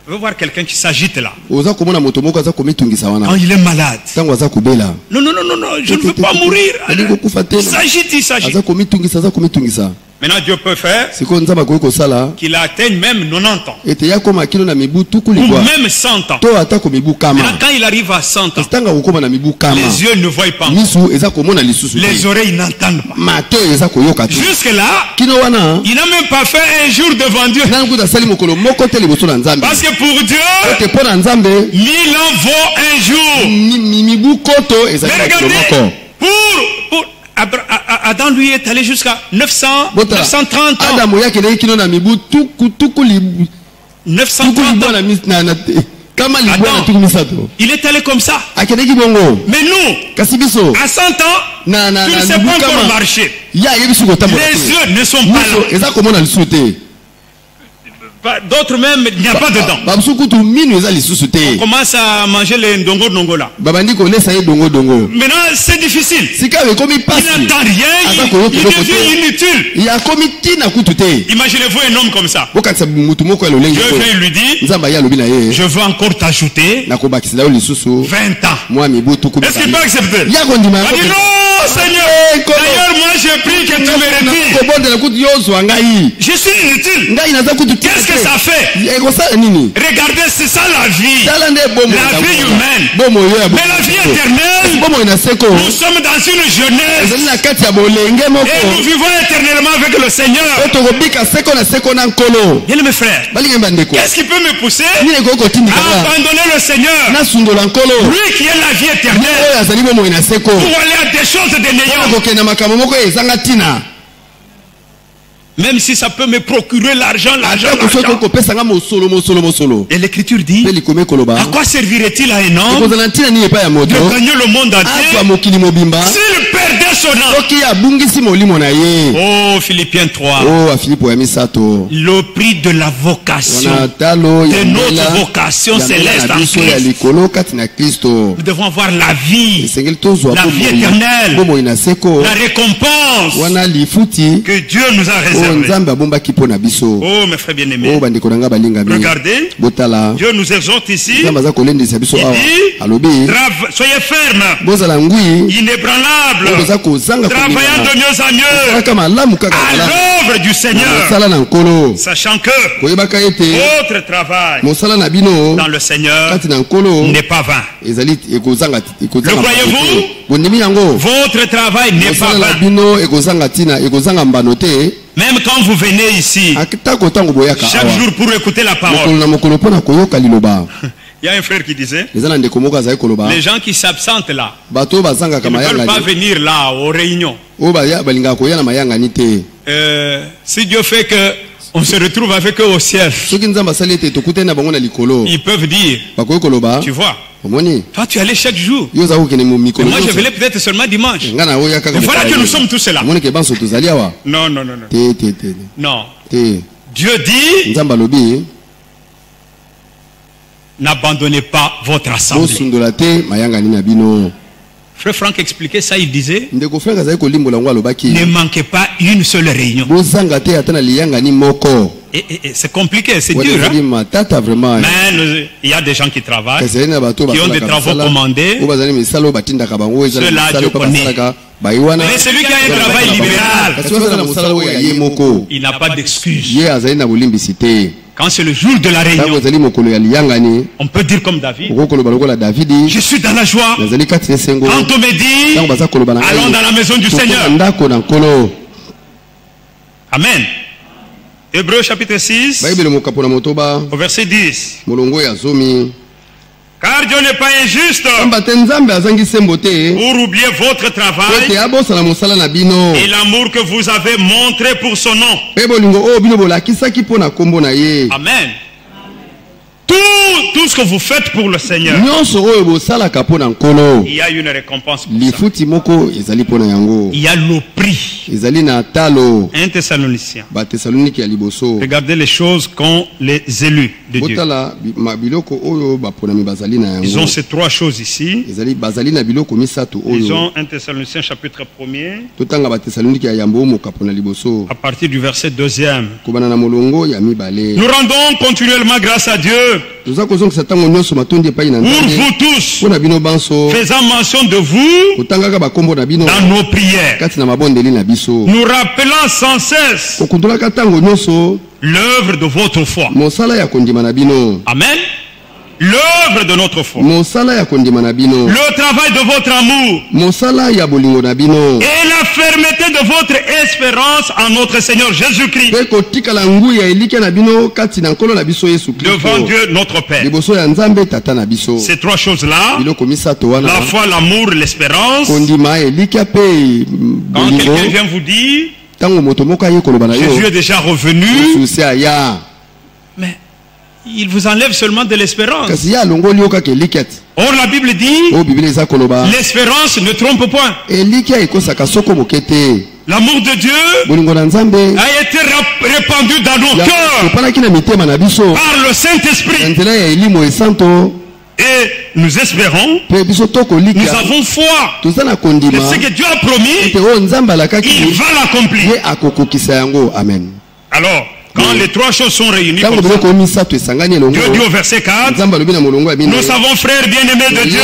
Je veux voir quelqu'un qui s'agite là. Quand il est malade. Non, je ne veux pas mourir. Il s'agite. Maintenant, Dieu peut faire qu'il atteigne même 90 ans. Ou même 100 ans. Maintenant, quand il arrive à 100 ans, les yeux ne voient pas. Les oreilles n'entendent pas. Jusque-là, il n'a même pas fait un jour devant Dieu. Parce que pour Dieu, 1000 ans vaut un jour. Mais regardez, pour Adam lui est allé jusqu'à 930 ans. 930 ans. Il est allé comme ça. Mais nous, à 100 ans, tu ne sais pas encore marcher. Les yeux ne sont pas là. D'autres même, il n'y a pas dedans. On commence à manger les ndongo là. Maintenant, c'est difficile. Il n'entend rien, il devient inutile. Imaginez-vous un homme comme ça. Dieu vient lui dire, je veux encore t'ajouter 20 ans. Est-ce qu'il peut accepter? Il dit non, Seigneur. D'ailleurs, moi j'ai pris que tu me retires. Je suis inutile. Qu'est-ce que ça fait? Regardez, c'est ça la vie. La vie humaine. Mais la vie éternelle, nous sommes dans une jeunesse. Et nous vivons éternellement avec le Seigneur. Bien mes frères, qu'est-ce qui peut me pousser à abandonner le Seigneur? Lui qui est la vie éternelle, pour aller à des choses de néant. Même si ça peut me procurer l'argent. Et l'écriture dit, à quoi servirait-il à un homme de gagner le monde entier s'il perdait son âme? Oh, Philippiens 3. Le prix de la vocation, de notre vocation céleste en Christ. Nous devons avoir la vie éternelle, la récompense que Dieu nous a réservée. Oh mes frères bien-aimés, regardez, Dieu nous exhorte ici. Il dit, soyez fermes, inébranlables, travaillant de mieux en mieux à l'œuvre du Seigneur, sachant que votre travail dans le Seigneur n'est pas vain. Le croyez-vous? Votre travail n'est pas vain. Même quand vous venez ici, chaque jour pour écouter la parole. Il y a un frère qui disait, les gens qui s'absentent là, ils ne veulent pas venir là aux réunions. Si Dieu fait que on se retrouve avec eux au ciel, ils peuvent dire, tu vois, toi tu allais chaque jour, et moi je venais peut-être seulement dimanche. Et voilà que nous sommes tous là. Non, non, non, non. Non. Dieu dit, n'abandonnez pas votre assemblée. Frère Franck expliquait ça, il disait, ne manquez pas une seule réunion. Et c'est compliqué, c'est dur. Hein? Mais il y a des gens qui travaillent, qui ont des travaux commandés. Ceux-là, Dieu connaît. Mais celui qui a un travail libéral, il n'a pas d'excuse. Quand c'est le jour de la réunion, on peut dire comme David, je suis dans la joie. Quand on me dit, allons dans la maison du Seigneur. Amen. Hébreux chapitre 6, au verset 10. Car Dieu n'est pas injuste pour oublier votre travail et l'amour que vous avez montré pour son nom. Amen. Tout ce que vous faites pour le Seigneur, il y a une récompense pour ça. Il y a le prix. 1 Thessaloniciens. Regardez les qu'ont les élus de Dieu. Ils ont ces trois choses ici. Ils ont 1 Thessaloniciens chapitre 1er. À partir du verset 2e. Nous rendons continuellement grâce à Dieu pour vous tous, faisant mention de vous dans nos prières, nous rappelant sans cesse l'œuvre de votre foi. Amen. L'œuvre de notre foi, le travail de votre amour et la fermeté de votre espérance en notre Seigneur Jésus-Christ devant Dieu notre Père. Ces trois choses-là, la foi, l'amour, l'espérance, quand quelqu'un vient vous dire Jésus est déjà revenu, mais il vous enlève seulement de l'espérance. Or la Bible dit, l'espérance ne trompe point. L'amour de Dieu a été répandu dans nos cœurs par le Saint-Esprit. Et nous espérons, nous avons foi que ce que Dieu a promis, il va l'accomplir. Alors, quand les trois choses sont réunies, Dieu dit au verset 4, nous savons, frères bien-aimés de Dieu,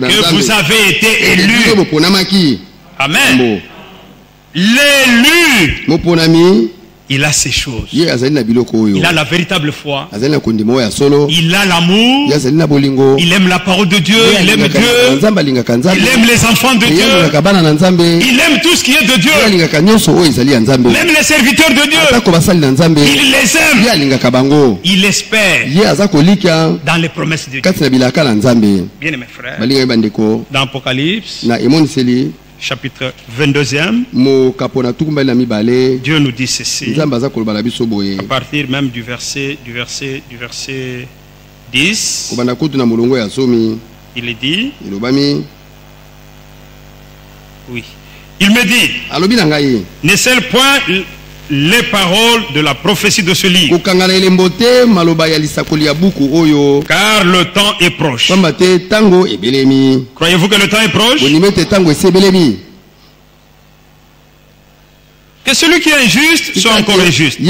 que vous avez été élus. Amen. L'élu, il a ces choses. Il a la véritable foi. Il a l'amour. Il aime la parole de Dieu. Il aime Dieu. Il aime les enfants de Dieu. Il aime tout ce qui est de Dieu. Même les serviteurs de Dieu. Il les aime. Il espère dans les promesses de Dieu. Bien mes frères, dans Apocalypse chapitre 22e, Dieu nous dit ceci, à partir même du verset 10, il est dit, oui, il me dit, ne scelle point les paroles de la prophétie de ce livre, car le temps est proche. Croyez-vous que le temps est proche? Que celui qui est injuste soit encore injuste.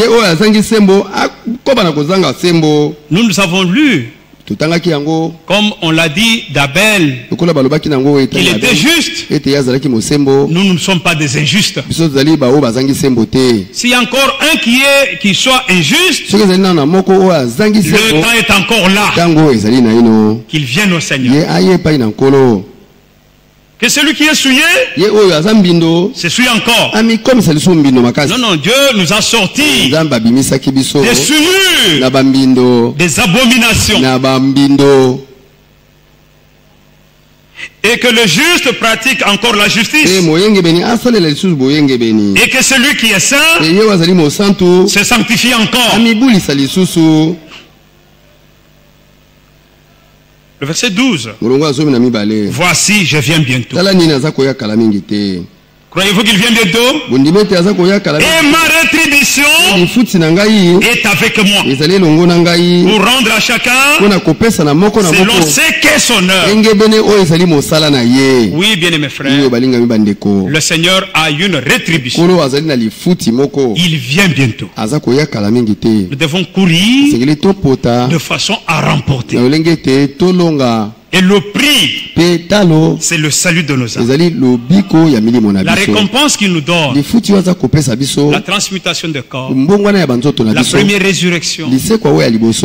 Nous avons lu, comme on l'a dit d'Abel, il était juste. Nous ne sommes pas des injustes. S'il y a encore un qui soit injuste, le temps est encore là. Qu'il vienne au Seigneur. Que celui qui est souillé, c'est souillé encore. Non, non, Dieu nous a sortis des souillures, des abominations. Et que le juste pratique encore la justice. Et que celui qui est saint se sanctifie encore. Le verset 12. Voici, je viens bientôt. Croyez-vous qu'il vient bientôt? Et ma rétribution est avec moi, pour rendre à chacun selon ce qu'est son œuvre. Oui, bien aimé frère, le Seigneur a une rétribution. Il vient bientôt. Nous devons courir de façon à remporter. Et le prix, c'est le salut de nos âmes. La récompense qu'il nous donne, la transmutation de corps, la première résurrection,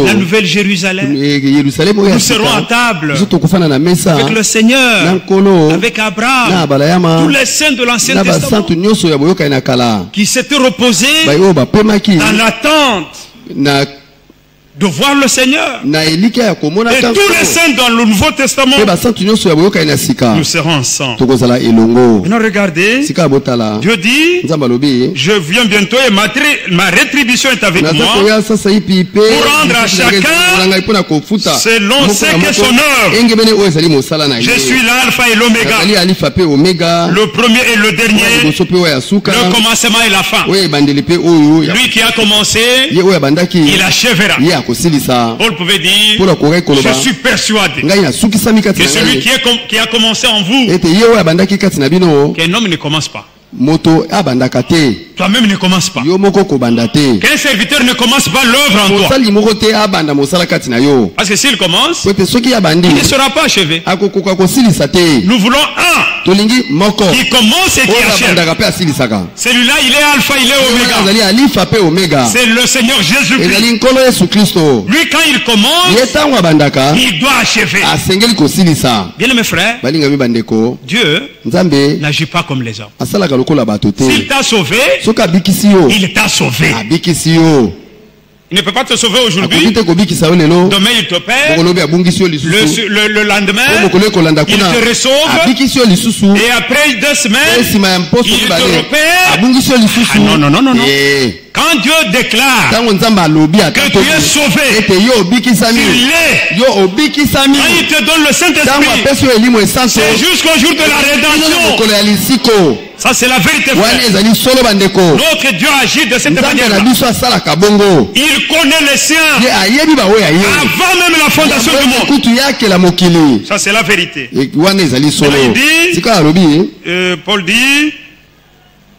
la nouvelle Jérusalem. Nous serons à table avec le Seigneur, avec Abraham, tous les saints de l'Ancien Testament qui s'étaient reposés dans l'attente de voir le Seigneur. Et tous les saints dans le Nouveau Testament, nous serons ensemble. Maintenant regardez, Dieu dit, je viens bientôt et ma rétribution est avec moi, pour rendre à chacun selon ce qu'est son œuvre. Je suis l'alpha et l'oméga, le premier et le dernier, le commencement et la fin. Lui qui a commencé, il achèvera. Paul pouvait dire, je suis persuadé que celui qui a commencé en vous, qu'un homme ne commence pas. Toi-même ne commence pas. Qu'un serviteur ne commence pas l'œuvre en toi. Parce que s'il commence, il ne sera pas achevé. Nous voulons un qui commence et qui achève. Celui-là, il est alpha, il est oméga. C'est le Seigneur Jésus-Christ. Lui, quand il commence, il doit achever. Bien mes frères, Dieu n'agit pas comme les hommes. S'il t'a sauvé, il t'a sauvé. Il ne peut pas te sauver aujourd'hui. Demain il te perd. Le lendemain il te resauve. Et après 2 semaines il te repère. Non. Quand Dieu déclare que tu es sauvé, tu l'es. Quand il te donne le Saint-Esprit, c'est jusqu'au jour de la rédemption. Ça c'est la vérité, frère. Notre Dieu agit de cette manière. Il connaît les siens avant même la fondation du monde. Ça c'est la vérité. Paul dit,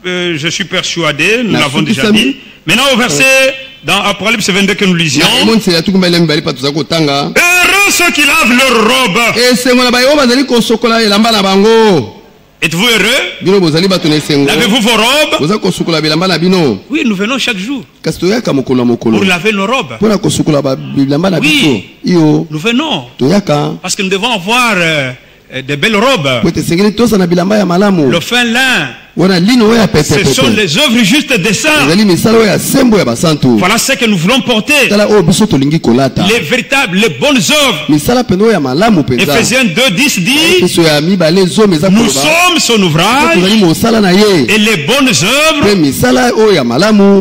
je suis persuadé, nous l'avons déjà dit. Maintenant au verset, dans Apocalypse 22 que nous lisions, heureux ceux qui lavent leur robe. Êtes-vous heureux? Lavez-vous vos robes? Oui, nous venons chaque jour pour laver nos robes. Oui, nous venons parce que nous devons avoir des belles robes. Le fin lin. Ce sont les œuvres justes des saints. Voilà ce que nous voulons porter. Les véritables, les bonnes œuvres. Ephésiens 2:10 dit: nous sommes son ouvrage et les bonnes œuvres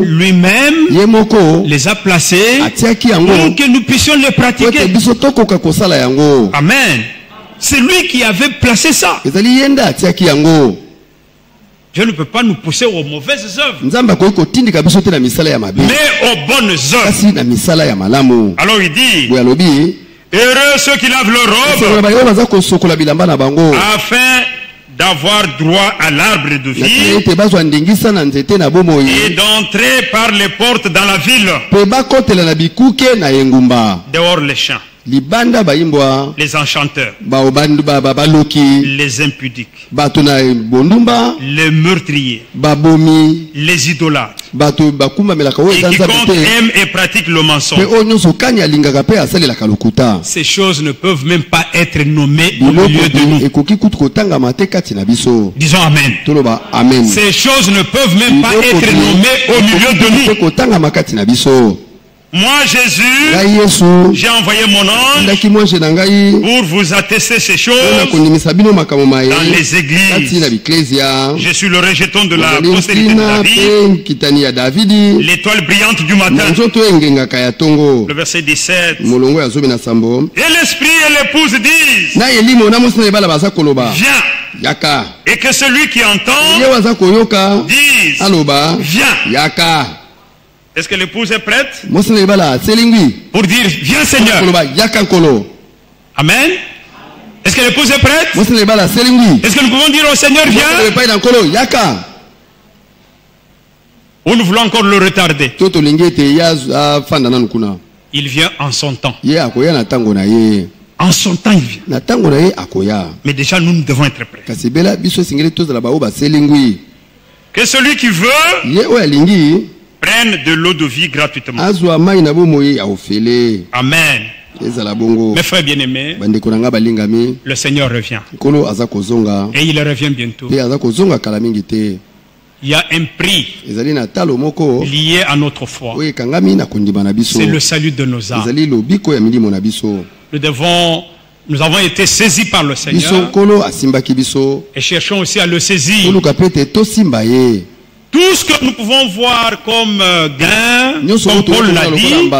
lui-même les a placées pour que nous puissions les pratiquer. Amen. C'est lui qui avait placé ça. Dieu ne peut pas nous pousser aux mauvaises œuvres, mais aux bonnes œuvres. Alors il dit: heureux ceux qui lavent leurs robes afin d'avoir droit à l'arbre de vie et d'entrer par les portes dans la ville. Dehors les chiens, les enchanteurs, les impudiques, les meurtriers, les idolâtres, et quiconque aime et pratique le mensonge. Ces choses ne peuvent même pas être nommées au milieu de nous. Disons Amen. Ces choses ne peuvent même pas être nommées au milieu de nous. Moi, Jésus, j'ai envoyé mon ange pour vous attester ces choses dans les églises. Je suis le rejeton de la postérité de David, l'étoile brillante du matin. Le verset 17. Et l'esprit et l'épouse disent: viens. Et que celui qui entend dise: viens. Est-ce que l'épouse est prête pour dire: viens Seigneur? Amen. Est-ce que l'épouse est prête? Est-ce que nous pouvons dire au Seigneur: viens? Ou nous voulons encore le retarder? Il vient en son temps. En son temps il vient. Mais déjà nous devons être prêts. Que celui qui veut prenne de l'eau de vie gratuitement. Amen. Mes frères bien-aimés, le Seigneur revient. Et il revient bientôt. Il y a un prix lié à notre foi. C'est le salut de nos âmes. Nous avons été saisis par le Seigneur et cherchons aussi à le saisir. Tout ce que nous pouvons voir comme gain, comme Paul l'a dit,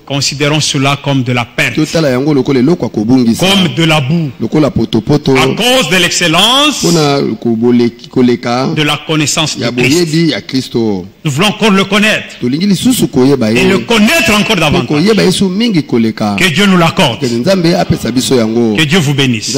considérons cela comme de la perte, comme de la boue, à cause de l'excellence de la connaissance de Christ. Nous voulons encore le connaître et le connaître encore davantage. Que Dieu nous l'accorde. Que Dieu vous bénisse.